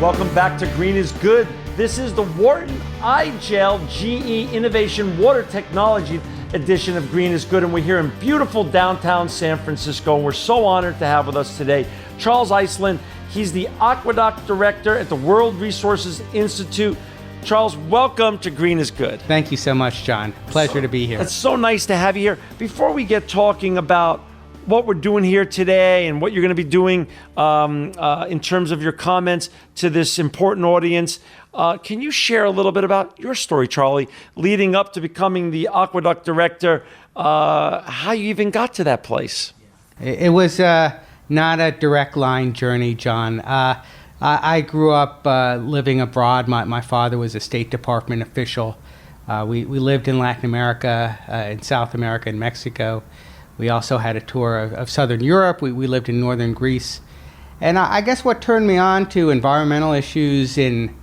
Welcome back to Green is Good. This is the Wharton iGel GE Innovation Water Technology edition of Green is Good, and we're here in beautiful downtown San Francisco. We're so honored to have with us today Charles Iceland. He's the Aqueduct Director at the World Resources Institute. Charles, welcome to Green is Good. Thank you so much, John. Pleasure to be here. It's so nice to have you here. Before we get talking about what we're doing here today and what you're going to be doing in terms of your comments to this important audience, can you share a little bit about your story, Charlie, leading up to becoming the Aqueduct Director, how you even got to that place? It was not a direct line journey, John. I grew up living abroad. My father was a State Department official. We lived in Latin America, in South America, and Mexico. We also had a tour of Southern Europe. We lived in Northern Greece. And I guess what turned me on to environmental issues in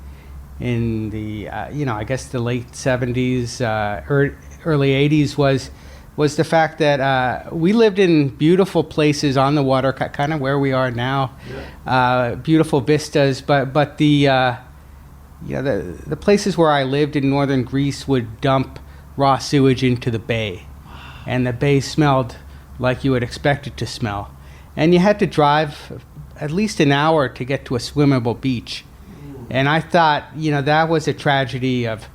the, I guess the late 70s, early 80s was the fact that we lived in beautiful places on the water, kind of where we are now, beautiful vistas. But the places where I lived in Northern Greece would dump raw sewage into the bay. And the bay smelled like you would expect it to smell. And you had to drive at least an hour to get to a swimmable beach. And I thought, that was a tragedy of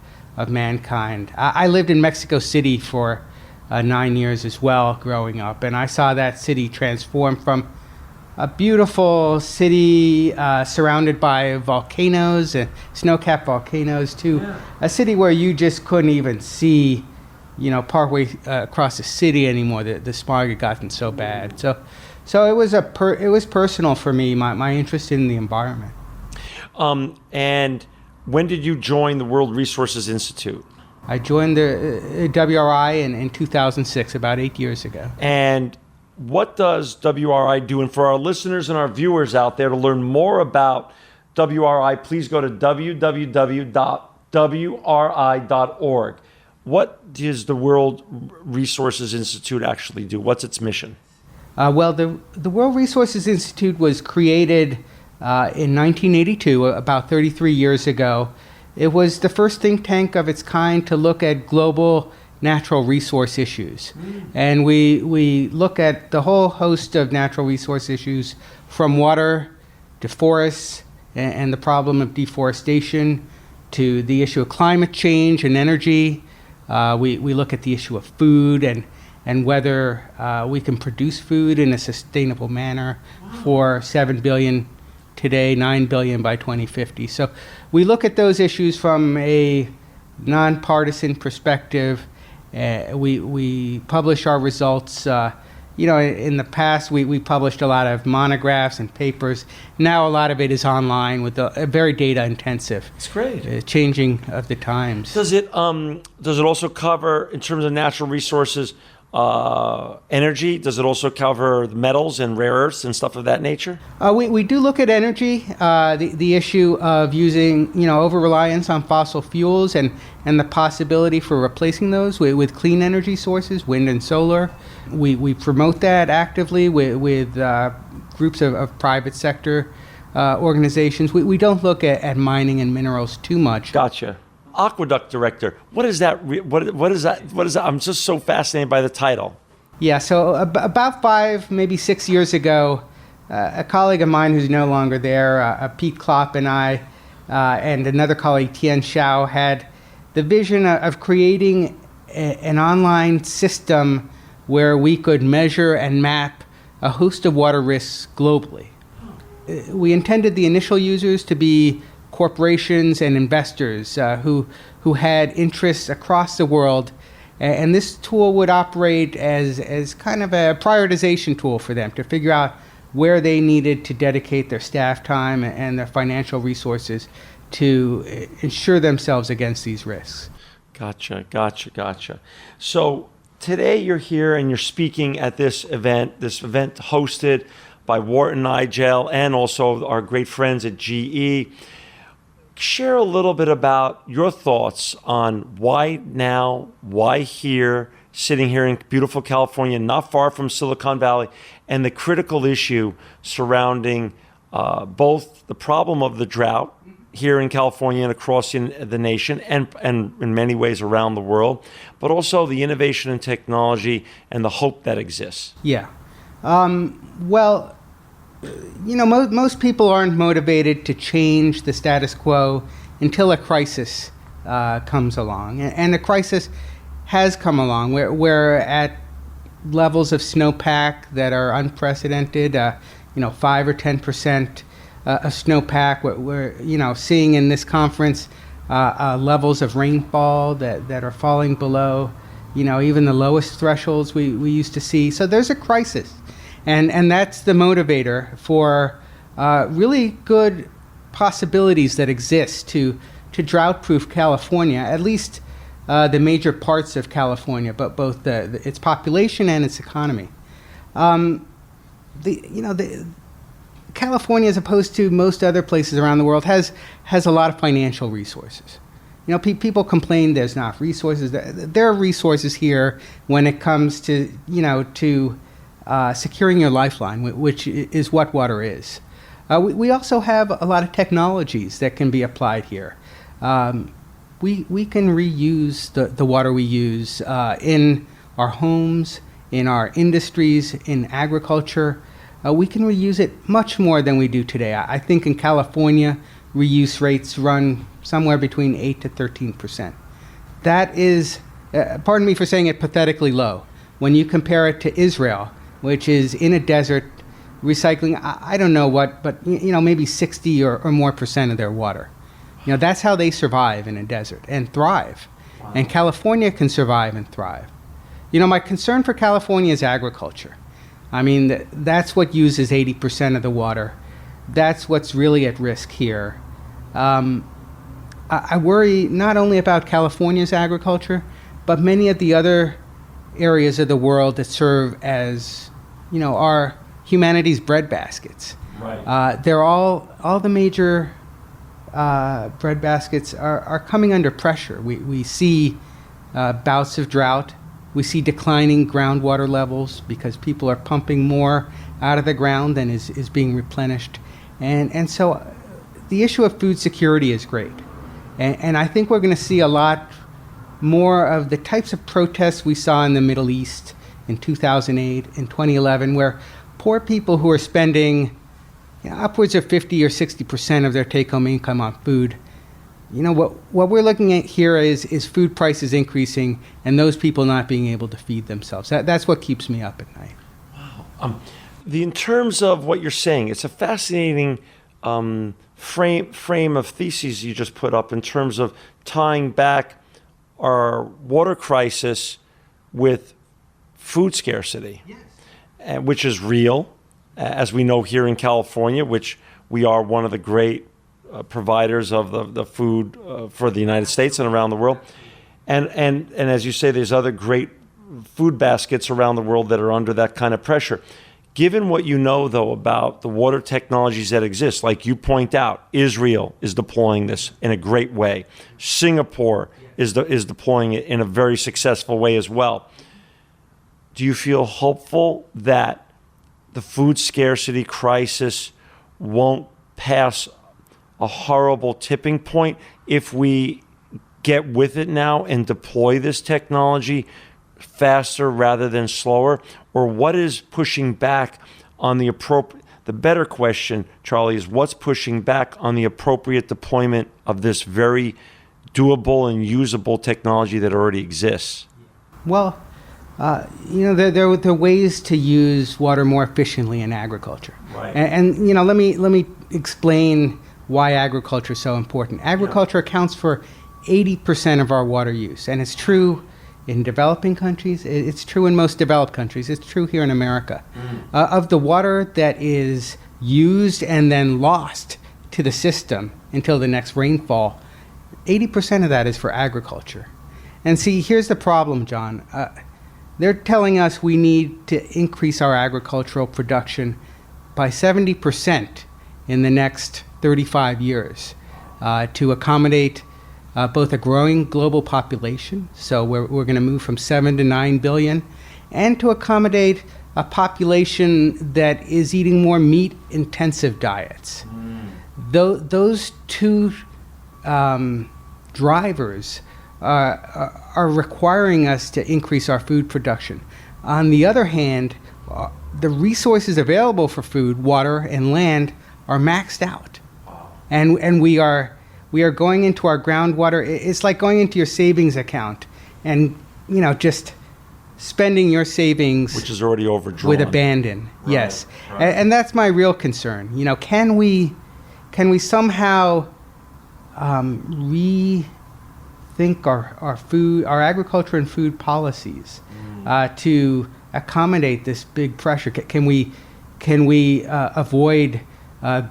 mankind. I lived in Mexico City for 9 years as well growing up, and I saw that city transform from a beautiful city surrounded by volcanoes and snow-capped volcanoes to a city where you just couldn't even see partway across the city anymore. The smog had gotten so bad. So it was personal for me, my interest in the environment. And when did you join the World Resources Institute? I joined the WRI in 2006, about 8 years ago. And what does WRI do? And for our listeners and our viewers out there, to learn more about WRI, please go to www.wri.org. What does the World Resources Institute actually do? What's its mission? Well, the World Resources Institute was created in 1982, about 33 years ago. It was the first think tank of its kind to look at global natural resource issues. And we look at the whole host of natural resource issues, from water to forests and the problem of deforestation, to the issue of climate change and energy. We look at the issue of food and whether we can produce food in a sustainable manner for 7 billion today, 9 billion by 2050. So we look at those issues from a nonpartisan perspective. We publish our results. In the past, we published a lot of monographs and papers. Now a lot of it is online with a very data intensive. It's great. Changing of the times. Does it also cover, in terms of natural resources, energy? Does it also cover the metals and rare earths and stuff of that nature? We do look at energy, the issue of using, over-reliance on fossil fuels and the possibility for replacing those with clean energy sources, wind and solar. We promote that actively with groups of private sector organizations. We don't look at mining and minerals too much. Gotcha. Aqueduct Director. What is that? What is that? I'm just so fascinated by the title. Yeah. So about 5, maybe 6 years ago, a colleague of mine who's no longer there, Pete Klopp, and I, and another colleague, Tian Xiao, had the vision of creating an online system where we could measure and map a host of water risks globally. We intended the initial users to be corporations and investors who had interests across the world, and this tool would operate as kind of a prioritization tool for them to figure out where they needed to dedicate their staff time and their financial resources to insure themselves against these risks. Gotcha. So today you're here and you're speaking at this event hosted by Wharton iGel and also our great friends at GE. Share a little bit about your thoughts on why now, why here, sitting here in beautiful California, not far from Silicon Valley, and the critical issue surrounding both the problem of the drought here in California and across the nation and in many ways around the world, but also the innovation and technology and the hope that exists? Yeah. Well, most people aren't motivated to change the status quo until a crisis comes along. And a crisis has come along. We're at levels of snowpack that are unprecedented, 5 or 10% of snowpack. We're seeing in this conference levels of rainfall that are falling below, even the lowest thresholds we used to see. So there's a crisis. And that's the motivator for really good possibilities that exist to drought-proof California, at least the major parts of California, but both its population and its economy. California, as opposed to most other places around the world, has a lot of financial resources. People complain there's not resources. There are resources here when it comes to securing your lifeline, which is what water is. We also have a lot of technologies that can be applied here. We can reuse the water we use in our homes, in our industries, in agriculture. We can reuse it much more than we do today. I think in California, reuse rates run somewhere between 8 to 13%. That is, pardon me for saying it, pathetically low. When you compare it to Israel, which is in a desert, recycling, I don't know what, but maybe 60 or more percent of their water. That's how they survive in a desert and thrive. Wow. And California can survive and thrive. My concern for California is agriculture. I mean, that's what uses 80% of the water. That's what's really at risk here. I worry not only about California's agriculture, but many of the other areas of the world that serve as, our humanity's breadbaskets. Right. They're all the major breadbaskets are coming under pressure. We see bouts of drought. We see declining groundwater levels because people are pumping more out of the ground than is being replenished. And so the issue of food security is great. And I think we're going to see a lot more of the types of protests we saw in the Middle East in 2008 and 2011, where poor people who are spending upwards of 50 or 60% of their take-home income on food. What we're looking at here is food prices increasing and those people not being able to feed themselves. That's what keeps me up at night. Wow. In terms of what you're saying, it's a fascinating frame of theses you just put up in terms of tying back our water crisis with food scarcity, yes. Which is real, as we know here in California, which we are one of the great providers of the food for the United States and around the world. And as you say, there's other great food baskets around the world that are under that kind of pressure. Given what you know, though, about the water technologies that exist, like you point out, Israel is deploying this in a great way. Singapore is deploying it in a very successful way as well. Do you feel hopeful that the food scarcity crisis won't pass a horrible tipping point if we get with it now and deploy this technology faster rather than slower? Or what is pushing back on the better question, Charlie, is what's pushing back on the appropriate deployment of this very doable and usable technology that already exists? Well, there are ways to use water more efficiently in agriculture. Right. And let me explain why agriculture is so important. Agriculture accounts for 80% of our water use, and it's true in developing countries. It's true in most developed countries. It's true here in America. Of the water that is used and then lost to the system until the next rainfall, 80% of that is for agriculture. And see, here's the problem, John. They're telling us we need to increase our agricultural production by 70% in the next 35 years to accommodate both a growing global population, so we're going to move from 7 to 9 billion, and to accommodate a population that is eating more meat-intensive diets. Those two drivers are requiring us to increase our food production. On the other hand, the resources available for food, water and land, are maxed out, and we are going into our groundwater. It's like going into your savings account and just spending your savings, which is already overdrawn, with abandon. Right, yes, right. And that's my real concern. Can we somehow rethink our agriculture and food policies to accommodate this big pressure? Can we avoid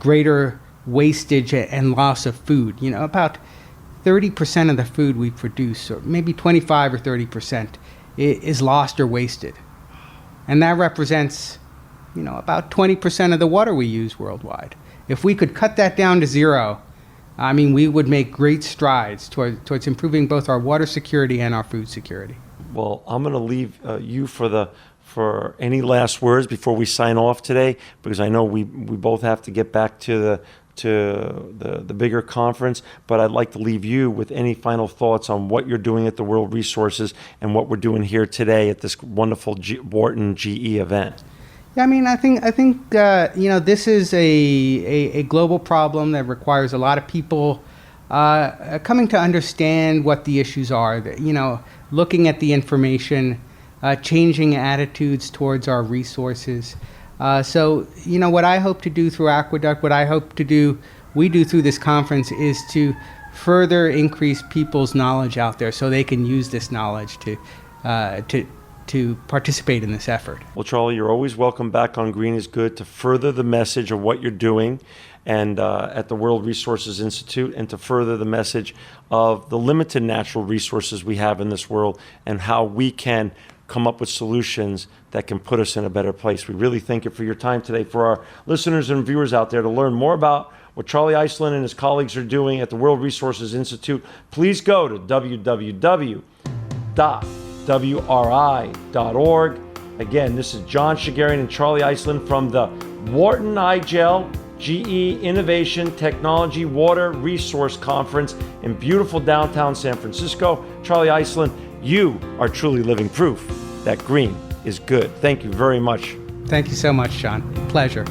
greater wastage and loss of food? About 30% of the food we produce, or maybe 25 or 30%, is lost or wasted, and that represents about 20% of the water we use worldwide. If we could cut that down to zero, we would make great strides towards improving both our water security and our food security. Well, I'm going to leave you for any last words before we sign off today, because I know we both have to get back to the bigger conference, but I'd like to leave you with any final thoughts on what you're doing at the World Resources and what we're doing here today at this wonderful Wharton GE event. Yeah, I think this is a global problem that requires a lot of people coming to understand what the issues are. Looking at the information, changing attitudes towards our resources. So what I hope to do through Aqueduct, we do through this conference, is to further increase people's knowledge out there, so they can use this knowledge to participate in this effort. Well, Charlie, you're always welcome back on Green is Good to further the message of what you're doing and at the World Resources Institute, and to further the message of the limited natural resources we have in this world and how we can come up with solutions that can put us in a better place. We really thank you for your time today. For our listeners and viewers out there, to learn more about what Charlie Iceland and his colleagues are doing at the World Resources Institute, please go to www.wri.org. Again, this is John Shigarian and Charlie Iceland from the Wharton iGel GE Innovation Technology Water Resource Conference in beautiful downtown San Francisco. Charlie Iceland, you are truly living proof that green is good. Thank you very much. Thank you so much, John. Pleasure.